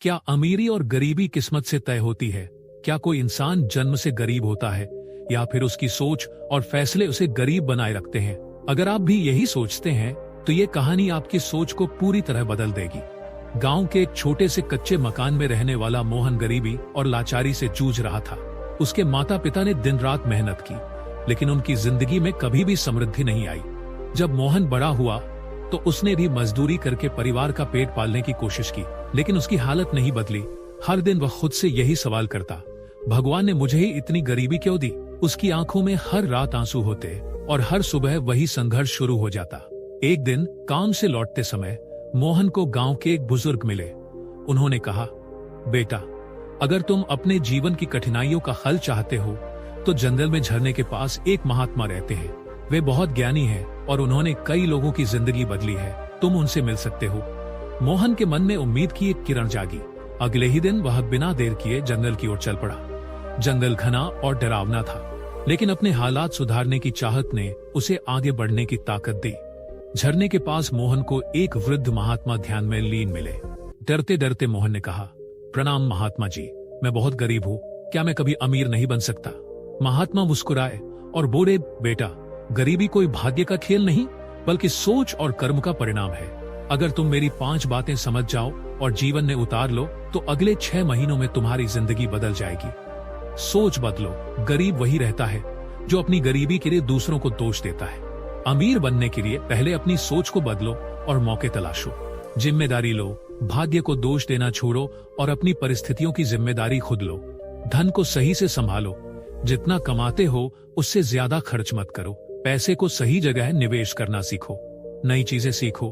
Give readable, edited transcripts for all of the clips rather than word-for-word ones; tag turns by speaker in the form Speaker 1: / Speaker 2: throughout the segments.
Speaker 1: क्या अमीरी और गरीबी किस्मत से तय होती है? क्या कोई इंसान जन्म से गरीब होता है या फिर उसकी सोच और फैसले उसे गरीब बनाए रखते हैं? अगर आप भी यही सोचते हैं तो ये कहानी आपकी सोच को पूरी तरह बदल देगी। गांव के एक छोटे से कच्चे मकान में रहने वाला मोहन गरीबी और लाचारी से जूझ रहा था। उसके माता पिता ने दिन रात मेहनत की, लेकिन उनकी जिंदगी में कभी भी समृद्धि नहीं आई। जब मोहन बड़ा हुआ तो उसने भी मजदूरी करके परिवार का पेट पालने की कोशिश की, लेकिन उसकी हालत नहीं बदली। हर दिन वह खुद से यही सवाल करता, भगवान ने मुझे ही इतनी गरीबी क्यों दी? उसकी आंखों में हर रात आंसू होते और हर सुबह वही संघर्ष शुरू हो जाता। एक दिन काम से लौटते समय मोहन को गांव के एक बुजुर्ग मिले। उन्होंने कहा, बेटा, अगर तुम अपने जीवन की कठिनाइयों का हल चाहते हो तो जंगल में झरने के पास एक महात्मा रहते हैं। वे बहुत ज्ञानी हैं और उन्होंने कई लोगों की जिंदगी बदली है। तुम उनसे मिल सकते हो। मोहन के मन में उम्मीद की एक किरण जागी। अगले ही दिन वह बिना देर किए जंगल की ओर चल पड़ा। जंगल घना और डरावना था, लेकिन अपने हालात सुधारने की चाहत ने उसे आगे बढ़ने की ताकत दी। झरने के पास मोहन को एक वृद्ध महात्मा ध्यान में लीन मिले। डरते डरते मोहन ने कहा, प्रणाम महात्मा जी, मैं बहुत गरीब हूँ, क्या मैं कभी अमीर नहीं बन सकता? महात्मा मुस्कुराए और बोले, बेटा, गरीबी कोई भाग्य का खेल नहीं बल्कि सोच और कर्म का परिणाम है। अगर तुम मेरी 5 बातें समझ जाओ और जीवन में उतार लो तो अगले 6 महीनों में तुम्हारी जिंदगी बदल जाएगी। सोच बदलो। गरीब वही रहता है जो अपनी गरीबी के लिए दूसरों को दोष देता है। अमीर बनने के लिए पहले अपनी सोच को बदलो और मौके तलाशो। जिम्मेदारी लो, भाग्य को दोष देना छोड़ो और अपनी परिस्थितियों की जिम्मेदारी खुद लो। धन को सही से संभालो। जितना कमाते हो उससे ज्यादा खर्च मत करो। पैसे को सही जगह निवेश करना सीखो। नई चीजें सीखो।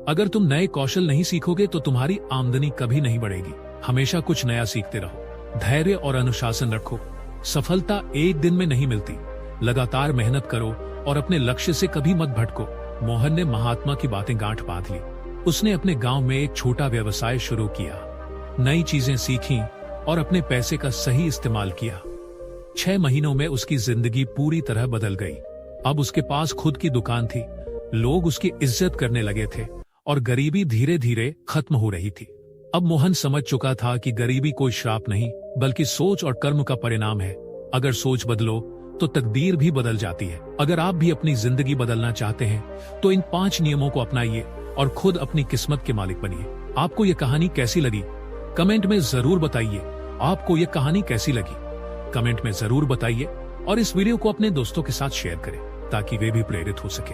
Speaker 1: अगर तुम नए कौशल नहीं सीखोगे तो तुम्हारी आमदनी कभी नहीं बढ़ेगी। हमेशा कुछ नया सीखते रहो। धैर्य और अनुशासन रखो। सफलता एक दिन में नहीं मिलती। लगातार मेहनत करो और अपने लक्ष्य से कभी मत भटको। मोहन ने महात्मा की बातें गांठ बांध ली। उसने अपने गांव में एक छोटा व्यवसाय शुरू किया, नई चीजें सीखी और अपने पैसे का सही इस्तेमाल किया। 6 महीनों में उसकी जिंदगी पूरी तरह बदल गई। अब उसके पास खुद की दुकान थी, लोग उसकी इज्जत करने लगे थे और गरीबी धीरे धीरे खत्म हो रही थी। अब मोहन समझ चुका था कि गरीबी कोई श्राप नहीं बल्कि सोच और कर्म का परिणाम है। अगर सोच बदलो तो तकदीर भी बदल जाती है। अगर आप भी अपनी जिंदगी बदलना चाहते हैं तो इन 5 नियमों को अपनाइए और खुद अपनी किस्मत के मालिक बनिए। आपको ये कहानी कैसी लगी? कमेंट में जरूर बताइए। आपको ये कहानी कैसी लगी? कमेंट में जरूर बताइए और इस वीडियो को अपने दोस्तों के साथ शेयर करें ताकि वे भी प्रेरित हो सके।